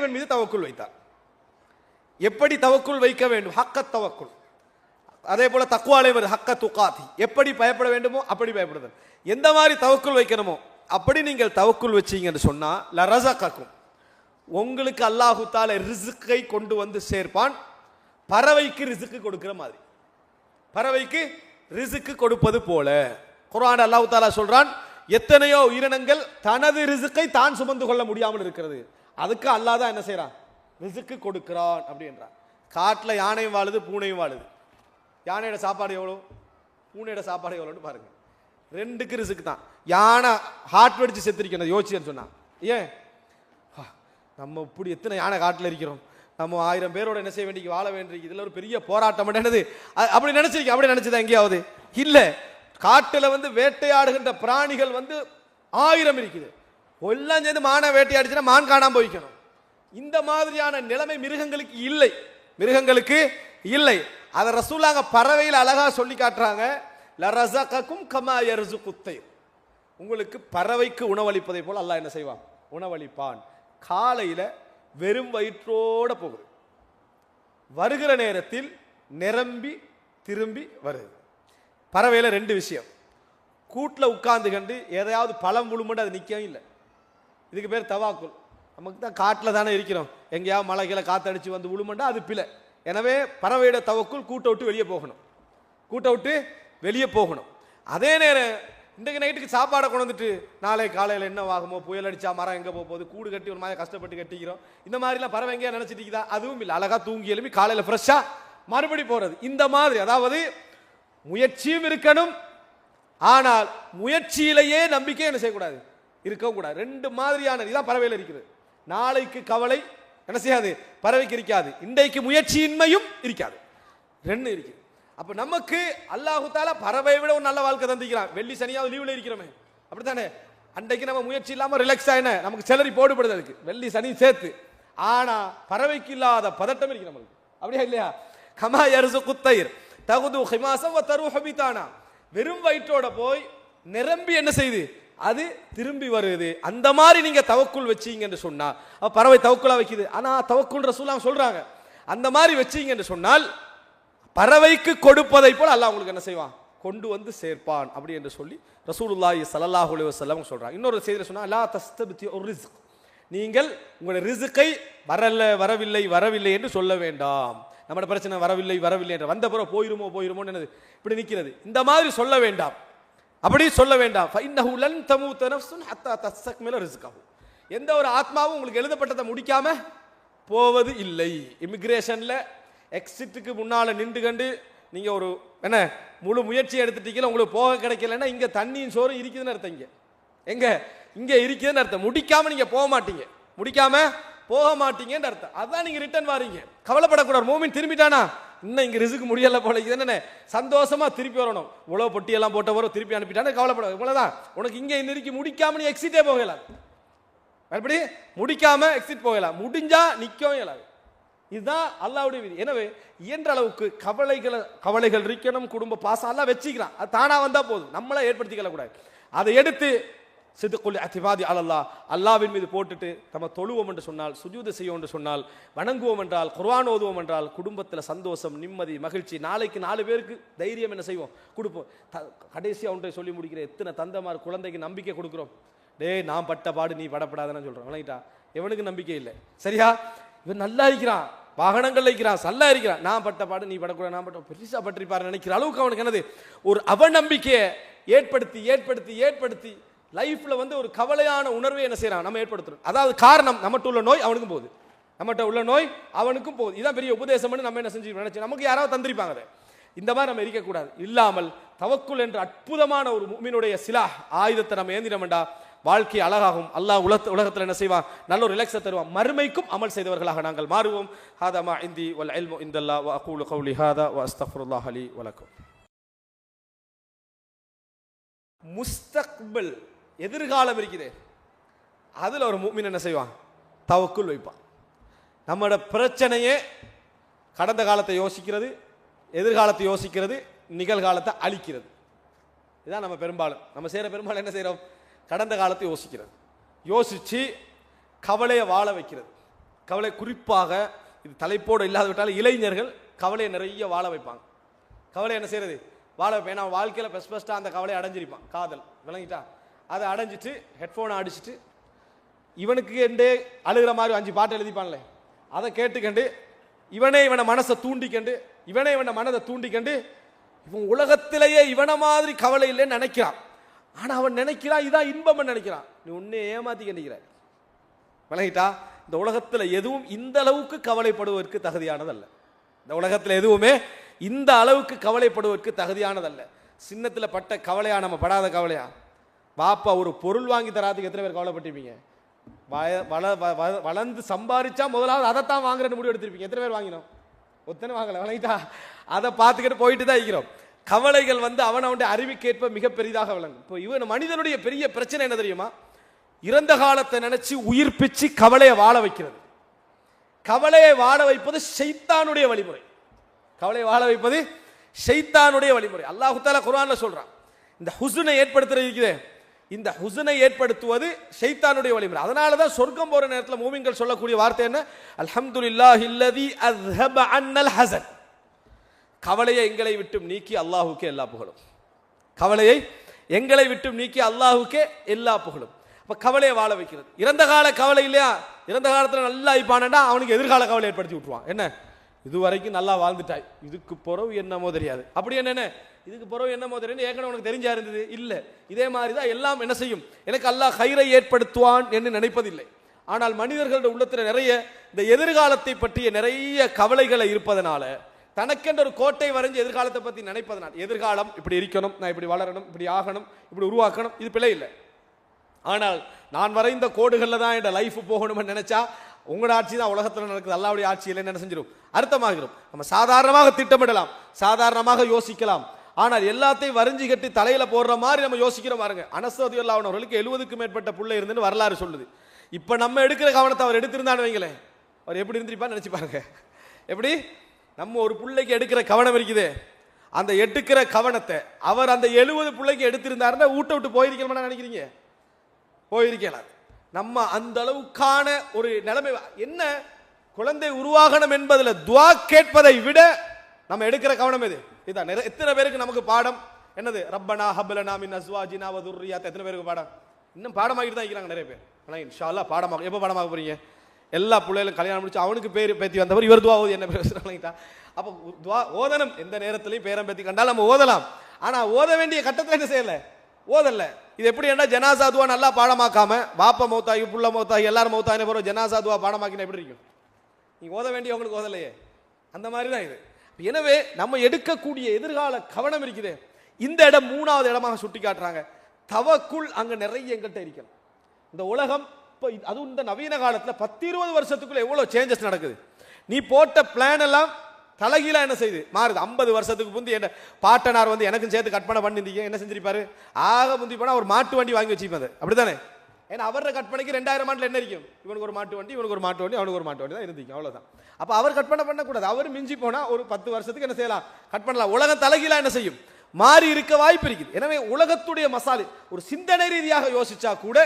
இறைவன் மீது தவக்குல் வைத்தார். எப்படி தவக்குல் வைக்க வேண்டும்? ஹக்க தவக்குல். அதே போல தக்வாலே வருது ஹக்க துகாதி. எப்படி பயப்பட வேண்டுமோ அப்படி பயப்படுதல். எந்த மாதிரி தவக்குல் வைக்கணுமோ அப்படி நீங்கள் தவக்குல் வச்சீங்கன்னு சொன்னா லரஸகக்கும், உங்களுக்கு அல்லாஹு தஆலா ரிஸ்கை கொண்டு வந்து சேர்ப்பான். பறவைக்கு ரிஸ்க் கொடுக்கிற மாதிரி, பறவைக்கு ரிஸ்க் கொடுப்பது போல. குர்ஆன் அல்லாஹு தஆலா சொல்றான், எத்தனையோ உயிரினங்கள் தனது ரிஸ்கை தான் சுமந்து கொள்ள முடியாமல் இருக்கிறது, அதுக்கு அல்லாஹ் தான் என்ன செய்யறான்? ரிஸ்க் கொடுக்கிறான் அப்படின்றான். காட்டில் யானையும் வாழுது, பூனையும் வாழுது. யானையோட சாப்பாடு எவ்வளோ, பூனையோட சாப்பாடு எவ்வளோன்னு பாருங்க. ரெண்டுக்கு ரிஸ்க் தான். யானை ஹார்ட் வெடிச்சு செத்துருக்கணும் யோசிச்சுன்னு சொன்னா. ஏன் நம்ம இப்படி எத்தனை யானை காட்டில் இருக்கிறோம், நம்ம 1000 பேரோட என்ன செய்ய வேண்டிய வாழ வேண்டிய இதில் ஒரு பெரிய போராட்டம் என்னது அப்படி நினைச்சிருக்கேன். அப்படி நினைச்சதா எங்கேயாவது? இல்லை. காட்டில் வேட்டையாடுகின்ற பிராணிகள் 1000 இருக்குது. எல்லாம் சேர்ந்து மானை வேட்டையாடிச்சுன்னா மான் காணாம போய்க்கணும். இந்த மாதிரியான நிலைமை மிருகங்களுக்கு இல்லை, மிருகங்களுக்கு இல்லை. அதை ரசூலாங்க பறவையில் அழகா சொல்லி காட்டுறாங்க. லரஸகக்கும் கமா யர்ஸுகுத் தைர், உங்களுக்கு பறவைக்கு உணவளிப்பதை போல அல்லாஹ் என்ன செய்வான்? உணவளிப்பான். காலையில வெறும் வயிற்றோட போகுது, வருகிற நேரத்தில் நிரம்பி திரும்பி வருது. பறவையில 2 விஷயம். கூட்டில் உட்கார்ந்து கண்டு எதையாவது பழம் விழுமுண்டு அது நிற்கவும் இல்லை. இதுக்கு பேர் தவாக்குல். நமக்கு தான் காட்டில் தானே இருக்கிறோம், எங்கேயாவது மழை கீழே காத்தடிச்சு வந்து விழுமுண்டா அது பிழை. எனவே பறவையோட தவக்குல் கூட்டை விட்டு வெளியே போகணும், கூட்டை விட்டு வெளியே போகணும். அதே நேரம் இன்றைக்கு நைட்டுக்கு சாப்பாடை கொண்டு வந்துட்டு நாளை காலையில் என்ன ஆகுமோ, புயல் அடிச்சா மரம் எங்கே போகுது, கூடு கட்டி ஒரு மாதிரி கஷ்டப்பட்டு கட்டிக்கிறோம். இந்த மாதிரிலாம் பறவை எங்கேயா நினைச்சிட்டு இருக்குதா? அதுவும் இல்லை. அழகா தூங்கி எழுப்பி காலையில் ஃப்ரெஷ்ஷாக மறுபடி போகிறது. இந்த மாதிரி அதாவது முயற்சியும் இருக்கணும், ஆனால் முயற்சியிலேயே நம்பிக்கை என்ன செய்யக்கூடாது? இருக்கவும் கூடாது. 2 மாதிரியான இதான் பறவையில் இருக்கிறது. நாளைக்கு கவலை என்ன செய்யாது? பறவைக்கு இருக்காது. இன்றைக்கு முயற்சியின்மையும் இருக்காது, 2 இருக்குது. அப்ப நமக்கு அல்லாஹு தஆலா பறவையை விட ஒரு நல்ல வாழ்க்கை தந்திக்கிறான். வெள்ளி சனியாவது லீவ்ல இருக்கிறோமே, அப்படித்தானே? அன்றைக்கு நம்ம முயற்சி இல்லாம ரிலாக்ஸ் ஆயின நமக்கு சேலரி போடுபடுது, அதுக்கு வெள்ளி சனி சேர்த்து. ஆனா பறவைக்கு இல்லாத பதட்டம் இருக்கு நமக்கு, அப்படியா இல்லையா? கமா யர்ஸுகுத் தைர் தகுது ஹிமாசம் வ தருஹு பிதானா, வெறும் வயிற்றோட போய் நிரம்பி என்ன செய்யுது? அது திரும்பி வருது. அந்த மாதிரி நீங்க தவக்குல் வச்சீங்கன்னு சொன்னா, பறவை தவக்குலா வைக்குது. ஆனா தவக்குல் ரசூலுல்லாஹ் சொல்றாங்க, அந்த மாதிரி வச்சீங்கன்னு சொன்னால் பறவைக்கு கொடுப்பதை போல அல்லாஹ் உங்களுக்கு என்ன செய்வான்? கொண்டு வந்து சேர்ப்பான் அப்படி என்று சொல்லி ரசூலுல்லாஹி ஸல்லல்லாஹு அலைஹி வஸல்லம் சொல்றாங்க. இன்னொரு செய்தியில சொன்னா, லா தஸ்தபிதி ரிஸ்க், நீங்கள் உங்களுடைய ரிஸ்கை வரவில்லை வரவில்லை என்று சொல்ல வேண்டாம். நம்மளோட பிரச்சனை வரவில்லை வரவில்லை என்று வந்த பிறகு போயிருமோ போயிருமோன்னு என்னது இப்படி நிற்கிறது. இந்த மாதிரி சொல்ல வேண்டாம், அப்படி சொல்ல வேண்டாம். ஃபஇன்னஹு லன் தமூத நஃப்ஸுன் ஹத்தா தஸ்தக்மில ரிஸ்கஹு, எந்த ஒரு ஆத்மாவும் உங்களுக்கு எழுதப்பட்டதை முடிக்காம போவது இல்லை. இமிகிரேஷன்ல எக்ஸிட்டுக்கு முன்னால நின்று கண்டு நீங்க ஒரு என்ன முழு முயற்சி எடுத்துட்டீங்க, உங்களுக்கு போக கிடைக்கலன்னா இங்க தண்ணியும் சோறும் இருக்குதுன்னு அர்த்தம். எங்க இங்க இருக்குதுன்னு அர்த்தம். முடிக்காம நீங்க போக மாட்டீங்க, முடிக்காம போக மாட்டீங்கன்னு அர்த்தம். அதான் நீங்க ரிட்டர்ன் வாரீங்க. கவலைப்படக்கூடாது. மூமின் திரும்பிட்டானா இன்னும் இங்க ரிஸ்க் முடியல போல என்ன சந்தோஷமா திருப்பி வரணும். உழவு பொட்டியெல்லாம் போட்டவரும் திருப்பி அனுப்பிட்டானே கவலைப்படாது. இவ்வளவுதான். உனக்கு இங்க நெருக்கி முடிக்காம நீ எக்ஸிட்டே போகலாம், அப்படி முடிக்காம எக்ஸிட் போகலாம், முடிஞ்சா நிக்கவும் இயலாது. இதுதான் அல்லாஹ்வுடைய விதி. எனவே இயன்ற அளவுக்கு கவலைகள் இருக்கணும், குடும்ப பாசம் எல்லாம் வச்சுக்கிறான், அது தானா வந்தா போதும், நம்மள ஏற்படுத்திக்கல கூடாது. அதை எடுத்து சிதுக்குல் அத்திபாதி அலல்லாஹ், அல்லாஹ்வின் மீது போட்டுட்டு நம்ம தொழுவோம் என்று சொன்னால், சுஜூது செய்வோம் என்று சொன்னால், வணங்குவோம் என்றால், குர்ஆன் ஓதுவோம் என்றால், குடும்பத்தில் சந்தோஷம், நிம்மதி, மகிழ்ச்சி. நாளைக்கு 4 பேருக்கு தைரியம் என்ன செய்வோம்? கொடுப்போம். கடைசியாக ஒன்றை சொல்லி முடிக்கிறேன். எத்தனை தந்தைமார் குழந்தைக்கு நம்பிக்கை கொடுக்குறோம். டேய் நான் பட்ட பாடு நீ படப்படாதுன்னு சொல்கிறோம். வணங்கிட்டா எவனுக்கு நம்பிக்கை இல்லை. சரியா? இவன் நல்லா இருக்கிறான், வாகனங்கள் இருக்கிறான், நல்லா இருக்கிறான், நான் பட்ட பாடு நீ படக்கூடாது, நான் பட்ட பெருசா பற்றிப்பாரு நினைக்கிற அளவுக்கு அவனுக்கு என்னது ஒரு அவநம்பிக்கையை ஏற்படுத்தி ஏற்படுத்தி ஏற்படுத்தி லைஃப்ல ஒரு கவலையான உணர்வை என்ன செய்யறான்? நம்ம ஏற்படுத்துறோம். அதாவது காரணம் நம்மகிட்ட உள்ள நோய் அவனுக்கும் போகுது, நம்மகிட்ட உள்ள நோய் அவனுக்கும் போகுது. இதான் பெரிய உபதேசம். நம்ம என்ன செஞ்சு நினைச்சு நமக்கு யாராவது தந்திருப்பாங்க. இந்த மாதிரி நம்ம இருக்கக்கூடாது. இல்லாமல் தவக்குல் என்ற அற்புதமான ஒரு முஃமினுடைய சிலாஹ் ஆயுதத்தை நம்ம ஏந்திரமெண்டா வாழ்க்கை அழகாகும். அல்லாஹ் உலகத்தில் என்ன செய்வான்? நல்ல ஒரு ரிலாக்ஸை தருவான். மறுமைக்கும் அமல் செய்தவர்களாக நாங்கள் மாறுவோம். ஹாதா மா இந்தி வல் இல்மு இந்தல்லாஹ் வ அகூலு கௌலி ஹாதா வ அஸ்தக்ஃபிருல்லாஹ் லி வ லக்கும். முஸ்தக்பில் எதிர்காலம் இருக்குது, அதில் ஒரு முஃமின் என்ன செய்வான்? தவக்குல் வைப்பான். நம்மளோட பிரச்சனையே கடந்த காலத்தை யோசிக்கிறது, எதிர்காலத்தை யோசிக்கிறது, நிகழ்காலத்தை அழிக்கிறது. இதுதான் நம்ம பெரும்பாலும் நம்ம செய்கிற பெரும்பாலும் என்ன செய்கிறோம்? கடந்த காலத்தை யோசிக்கிறது, யோசித்து கவலையை வாழ வைக்கிறது. கவலை குறிப்பாக இது தலைப்போடு இல்லாத விட்டாலும் இளைஞர்கள் கவலையை நிறைய வாழ வைப்பாங்க. கவலை என்ன செய்யறது? வாழ வைப்பேன். நான் வாழ்க்கையில் ஃபஸ்ட்டாக அந்த கவலையை அடைஞ்சிருப்பான். காதல் விளங்கிட்டா, அதை அடைஞ்சிட்டு ஹெட்ஃபோனை அடிச்சுட்டு இவனுக்கு எண்டே அழுகிற மாதிரி 5 பாட்டு எழுதிப்பான்ல, அதை கேட்டுக்கண்டு இவனை மனசை தூண்டிக்கண்டு இவனை மனதை தூண்டிக்கண்டு இவன் உலகத்திலேயே இவனை மாதிரி கவலை இல்லைன்னு நினைக்கிறான். ஆனால் அவன் நினைக்கிறான் இதான் இன்பம் நினைக்கிறான். நீ உன்னை ஏமாத்தி கண்டிக்கிற. விளங்கிட்டா, இந்த உலகத்தில் எதுவும் இந்த அளவுக்கு கவலைப்படுவதற்கு தகுதியானதல்ல. இந்த உலகத்தில் எதுவுமே இந்த அளவுக்கு கவலைப்படுவதற்கு தகுதியானதல்ல. சின்னத்தில் பட்ட கவலையா நம்ம படாத கவலையா? பாப்பா ஒரு பொருள் வாங்கி தராதுக்கு எத்தனை பேர் கவலைப்பட்டிருப்பீங்க? வளர்ந்து சம்பாதிச்சா முதலாவது அதைத்தான் வாங்குறேன்னு முடிவு எடுத்திருப்பீங்க. எத்தனை பேர் வாங்கினோம்? ஒத்தனை வாங்கல. விளங்கிட்டா, அதை பார்த்துக்கிட்டு போயிட்டு தான் இருக்கிறோம். கவலைகள் அவனுடைய அறிவுக்கேற்ப மிக பெரிதாக விளங்கும். இப்போ இவன் மனிதனுடைய பெரிய பிரச்சனை என்ன தெரியுமா? இறந்த காலத்தை நினைச்சு உயிர் பிச்சு கவலையை வாழ வைக்கிறது. கவலையை வாழ வைப்பது ஷைத்தானுடைய வழிமுறை. கவலையை வாழ வைப்பது ஷைத்தானுடைய வழிமுறை. அல்லாஹ் தஆலா குர்ஆன்ல சொல்றான், இந்த ஹுஸ்னை ஏற்படுத்துறது, இந்த ஹுஸ்னை ஏற்படுத்துவது ஷைத்தானுடைய வழிமுறை. அதனால தான் சொர்க்கம் போற நேரத்தில் மூமின்கள் சொல்லக்கூடிய வார்த்தை என்ன? அல்ஹம்துலில்லாஹில்லதி அஸ்ஹப அன்னல் ஹஸன். கவலையை எங்களை விட்டு நீக்கி அல்லாஹ்வுக்கே எல்லா புகழும். கவலையை எங்களை விட்டு நீக்கி அல்லாஹ்வுக்கே எல்லா புகழும். அப்ப கவலையை வாழ வைக்கிறது. இறந்த கால கவலை இல்லையா? இறந்த காலத்தில் நல்லா ஆயிப்பானடா, அவனுக்கு எதிர்கால கவலை ஏற்படுத்தி விட்டுருவான். என்ன, இது வரைக்கும் நல்லா வாழ்ந்துட்டாய், இதுக்கு பிறகு என்னமோ தெரியாது. அப்படி என்ன, இதுக்கு பிறகு என்னமோ தெரியாது ஏற்கனவே உனக்கு தெரிஞ்சா இருந்தது இல்லை. இதே மாதிரி தான் எல்லாம் என்ன செய்யும், எனக்கு அல்லாஹ் ஹைரை ஏற்படுத்துவான் என்று நினைப்பதில்லை. ஆனால் மனிதர்களுடைய உள்ளத்தில் நிறைய இந்த எதிர்காலத்தை பற்றிய நிறைய கவலைகளை இருப்பதனால, தனக்கென்ற ஒரு கோட்டை வரைஞ்சு எதிர்காலத்தை பற்றி நினைப்பதனால், எதிர்காலம் இப்படி இருக்கணும், நான் இப்படி வளரணும், இப்படி ஆகணும், இப்படி உருவாக்கணும், இது பிழை இல்லை. ஆனால் நான் வரைந்த கோடுகளில் தான் என் லைஃப் போகணும்னு நினைச்சா உங்களோட ஆட்சி தான் உலகத்தில் நடக்குது, அல்லாஹ்வுடைய ஆட்சி இல்லைன்னு என்ன செஞ்சிடும், அர்த்தமாகிறோம். நம்ம சாதாரணமாக திட்டமிடலாம், சாதாரணமாக யோசிக்கலாம். ஆனால் எல்லாத்தையும் வரைஞ்சி கட்டி தலையில போடுற மாதிரி நம்ம யோசிக்கிறோம் பாருங்க. அனஸ் ரலியல்லாஹு அன்ஹு அவர்களுக்கு 70க்கும் மேற்பட்ட பிள்ளை இருந்துன்னு வரலாறு சொல்லுது. இப்ப நம்ம எடுக்கிற கவனத்தை அவர் எடுத்திருந்தான்னு வைங்களேன், அவர் எப்படி இருந்திருப்பான்னு நினைச்சு பாருங்க. எப்படி நம்ம ஒரு பிள்ளைக்கு எடுக்கிற கவனம் இருக்குது, அந்த எடுக்கிற கவனத்தை அவர் அந்த 70 பிள்ளைக்கு எடுத்திருந்தாருன்னா ஊட்ட விட்டு போயிருக்கணும்னு நினைக்கிறீங்க? போயிருக்கலாம். நம்ம அந்த அளவுக்கான ஒரு நிலைமை என்ன, குழந்தை உருவாகணும் என்பதில் துஆ கேட்பதை விட நம்ம எடுக்கிற கவனம் எது? இதான். எத்தனை பேருக்கு நமக்கு பாடம் என்னது? ரப்பனா ஹப்லனா மின் அஸ்வாஜினா வ துர்ரியாத். எத்தனை பேருக்கு பாடம்? இன்னும் பாடமாகிட்டு தான் இருக்கிறாங்க நிறைய பேர். ஆனால் இன்ஷா அல்லாஹ் பாடமாக. எப்போ பாடமாக போறீங்க? எல்லா பிள்ளைகளும் கல்யாணம் முடிச்சு அவனுக்கு பேர் பேத்தி வந்தவர் இவர் துவா ஓதி என்ன பேசுறாங்க. அப்போ துவா ஓதனம், எந்த நேரத்திலையும் பேரம் பேத்தி கண்டால் நம்ம ஓதலாம். ஆனால் ஓத வேண்டிய கட்டத்தில் என்ன செய்யலை, ஓதல்ல. இது எப்படி என்ன, ஜனாசா துவா நல்லா பாடமாக்காம பாப்பா மௌத்தாகி புள்ள மௌத்தாகி எல்லாரும் மௌத்தாகின பிறகு ஜனாசா துவா பாடமாக்கினா எப்படி இருக்கும்? நீங்க ஓத வேண்டியவங்களுக்கு ஓதலையே. அந்த மாதிரி தான் இது. எனவே நம்ம எடுக்கக்கூடிய எதிர்கால கவனம் இருக்குது. இந்த இடம் 3வது இடமாக சுட்டி காட்டுறாங்க. தவக்குள் அங்க நிறைய எங்கிட்ட இருக்கணும். இந்த உலகம் இப்போ அதுவும் இந்த நவீன காலத்தில் 10-20 வருஷத்துக்குள்ள எவ்வளவு சேஞ்சஸ் நடக்குது. நீ போட்ட பிளான் எல்லாம் தலைகீழா என்ன செய்யுது, மாறுது. 50 வருஷத்துக்கு முந்தி என்ன பாட்டனார் எனக்கும் சேர்த்து கற்பனை பண்ணிருந்தீங்க, என்ன செஞ்சிருப்பாரு? ஆக முந்தி போனா ஒரு மாட்டு வண்டி வாங்கி வச்சுப்பாரு, அப்படித்தானே? ஏன்னா அவரோட கற்பனைக்கு 2000 ஆண்டுல என்ன இருக்கும், இவனுக்கு ஒரு மாட்டு வண்டி, இவனுக்கு ஒரு மாட்டு வண்டி, அவனுக்கு ஒரு மாட்டு வண்டி தான் இருந்தீங்க, அவ்வளவுதான். அப்ப அவர் கற்பனை பண்ணக்கூடாது. அவர் மிஞ்சி போனா ஒரு 10 வருஷத்துக்கு என்ன செய்யலாம், கட் பண்ணலாம். உலகம் தலைகீழா என்ன செய்யும், மாறி இருக்க வாய்ப்பு இருக்குது. எனவே உலகத்துடைய மசாலி ஒரு சிந்தனை ரீதியாக யோசிச்சா கூட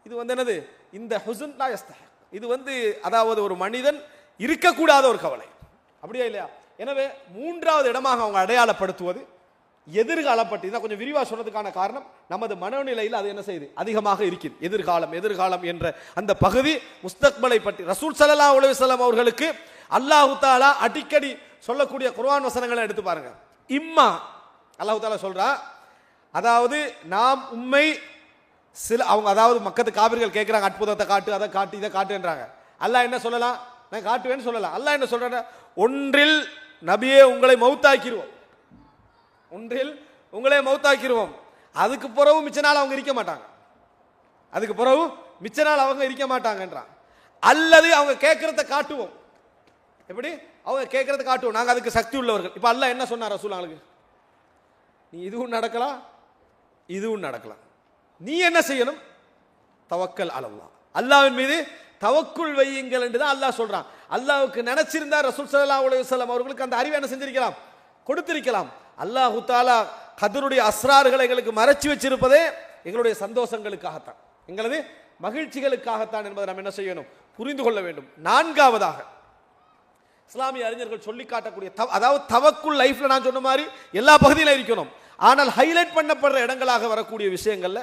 இது என்னது, இந்த ஹுஸ்ன் லா யஸ்தஹிக், இது அதாவது ஒரு மனிதன் இருக்கக்கூடாத ஒரு கவலை, அப்படியா இல்லையா? எனவே 3வது இடமாக அவங்க அடையாளப்படுத்துவது எதிர்காலம் பற்றி தான். கொஞ்சம் விரிவாக சொன்னதுக்கான காரணம் நமது மனநிலையில் அது என்ன செய்யுது, அதிகமாக இருக்குது. எதிர்காலம் எதிர்காலம் என்ற அந்த பகுதி முஸ்தக்பலை பற்றி ரசூல் ஸல்லல்லாஹு அலைஹி வஸல்லம் அவர்களுக்கு அல்லாஹ் தஆலா அடிக்கடி சொல்லக்கூடிய குர்ஆன் வசனங்களை எடுத்து பாருங்க. இம்மா அல்லாஹ் தஆலா சொல்றா, அதாவது நாம் உம்மை சில அவங்க அதாவது மக்கத்து காபிர்கள் கேட்கிறாங்க, அற்புதத்தை காட்டு, அதை காட்டு, இதை காட்டுன்றாங்க. அல்லாஹ் என்ன சொல்லலாம், நான் காட்டுவேன்னு சொல்லலாம். அல்லாஹ் என்ன சொல்ற, ஒன்றில் நபியே உங்களை மௌத்தாக்கிடுவோம், ஒன்றில் உங்களே மௌத்தாக்கிடுவோம், அதுக்கு பிறகு மிச்ச நாள் அவங்க இருக்க மாட்டாங்க, அதுக்கு பிறகு மிச்ச நாள் அவங்க இருக்க மாட்டாங்கன்றான். அல்லது அவங்க கேட்கறத காட்டுவோம். எப்படி அவங்க கேட்கறத காட்டுவோம், நாங்க அதுக்கு சக்தி உள்ளவர்கள். இப்ப அல்லாஹ் என்ன சொன்னார் ரசூலுல்லாஹ்வுக்கு, நீ இதுவும் நடக்கலாம் இதுவும் நடக்கலாம், நீ என்ன செய்யணும், தவக்கல் அலல்லாஹ், அல்லாஹ்வின் மீது தவக்குல் வையுங்கள் என்று தான் அல்லாஹ் சொல்றான். அல்லாஹ்வுக்கு நினைச்சிருந்தா ரசூல் ஸல்லல்லாஹு அலைஹி வஸல்லம் அவர்களுக்கு அந்த அறிவை என்ன செஞ்சிருக்கலாம், கொடுத்திருக்கலாம். அல்லாஹ் தஆலா கதருடைய அஸ்ரார்களை எங்களுக்கு மறைச்சு வச்சிருப்பதே எங்களுடைய சந்தோஷங்களுக்காகத்தான், எங்களது மகிழ்ச்சிகளுக்காகத்தான் என்பதை நாம் என்ன செய்யணும், புரிந்து கொள்ள வேண்டும். நான்காவதாக இஸ்லாமிய அறிஞர்கள் சொல்லி காட்டக்கூடிய அதாவது தவக்குல் லைஃப்ல நான் சொன்ன மாதிரி எல்லா பகுதியிலும் இருக்கணும். ஆனால் ஹைலைட் பண்ணப்படுற இடங்களாக வரக்கூடிய விஷயங்கள்ல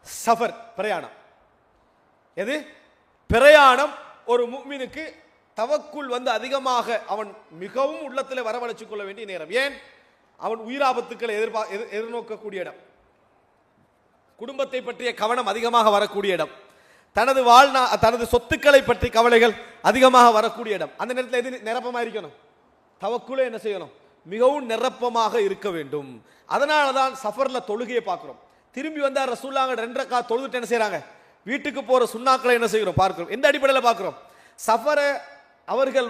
சஃபர், பிரயாணம். எது பிரயாணம்? ஒரு முஃமினுக்கு தவக்குல் அதிகமாக அவன் மிகவும் உள்ளத்தில் வரவழைச்சுக் கொள்ள வேண்டிய நேரம். ஏன்? அவன் உயிராபத்துக்களை எதிர்நோக்கக்கூடிய இடம், குடும்பத்தை பற்றிய கவனம் அதிகமாக வரக்கூடிய இடம், தனது சொத்துக்களை பற்றி கவலைகள் அதிகமாக வரக்கூடிய இடம். அந்த நேரத்தில் எது நிரப்பமாக இருக்கணும்? தவக்குலே என்ன செய்யணும்? மிகவும் நிரப்பமாக இருக்க வேண்டும். அதனால தான் சஃபர்ல தொழுகையை பார்க்கிறோம். திரும்பி வந்தா ரசூலுல்லாஹ் 2 ரக்காத் தொழுதுட்டு என்ன செய்றாங்க? வீட்டுக்கு போற சுன்னாக்களை என்ன செய்கிறோம்? பார்க்கிறோம். எந்த அடிப்படையில் பார்க்கிறோம்? சஃபரை அவர்கள்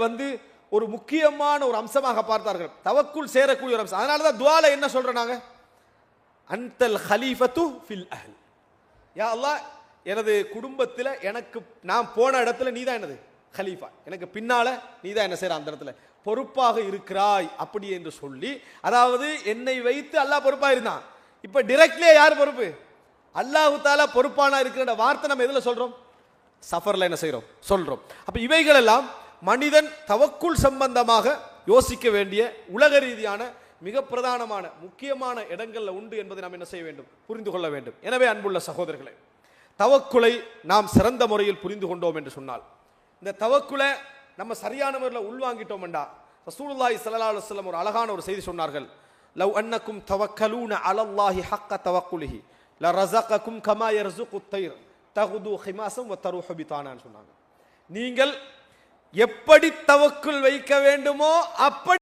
ஒரு முக்கியமான ஒரு அம்சமாக பார்த்தார்கள், தவக்குல் சேரக்கூடிய ஒரு அம்சம். அதனால தான் துஆல என்ன சொல்றாங்க? அன்தல் ஹலீஃபத்து ஃபில் அஹ்ல். யா அல்லாஹ், எனது குடும்பத்தில் எனக்கு நான் போன இடத்துல நீ தான் எனது ஹலீஃபா, எனக்கு பின்னால நீ தான் என்ன செய்ற அந்த இடத்துல பொறுப்பாக இருக்கிறாய் அப்படி என்று சொல்லி, அதாவது என்னை வைத்து அல்லாஹ் பொறுப்பாக இருந்தான். இப்ப டைரக்ட்லியா யார் பொறுப்பு? அல்லாஹ் தஆலா பொறுப்பானா இருக்கிற வார்த்தை நம்ம எதுல சொல்றோம்? சஃபர்ல என்ன செய்றோம்? சொல்றோம். அப்ப இவைகள் எல்லாம் மனிதன் தவக்குல் சம்பந்தமாக யோசிக்க வேண்டிய உலக ரீதியான மிக பிரதானமான முக்கியமான இடங்கள்ல உண்டு என்பதை நாம் என்ன செய்ய வேண்டும்? புரிந்து கொள்ள வேண்டும். எனவே அன்புள்ள சகோதரர்களே, தவக்குலை நாம் சிறந்த முறையில் புரிந்து கொண்டோம் என்று சொன்னால், இந்த தவக்குலை நம்ம சரியான முறையில் உள்வாங்கிட்டோம் என்றா, ரசூலுல்லாஹி ஸல்லல்லாஹு அலைஹி வஸல்லம் ஒரு அழகான ஒரு செய்தி சொன்னார்கள். லவ் அன்னக்கும் தவக்கலூன அலல்லாஹி ஹக்க தவக்குலிஹி லரஸகக்கும் கமா யர்ஸுகு தைர் தகுது ஹிமாசம் வ தருஹு பிதானான்னு சொன்னாங்க. நீங்கள் எப்படி தவக்குல் வைக்க வேண்டுமோ அப்படி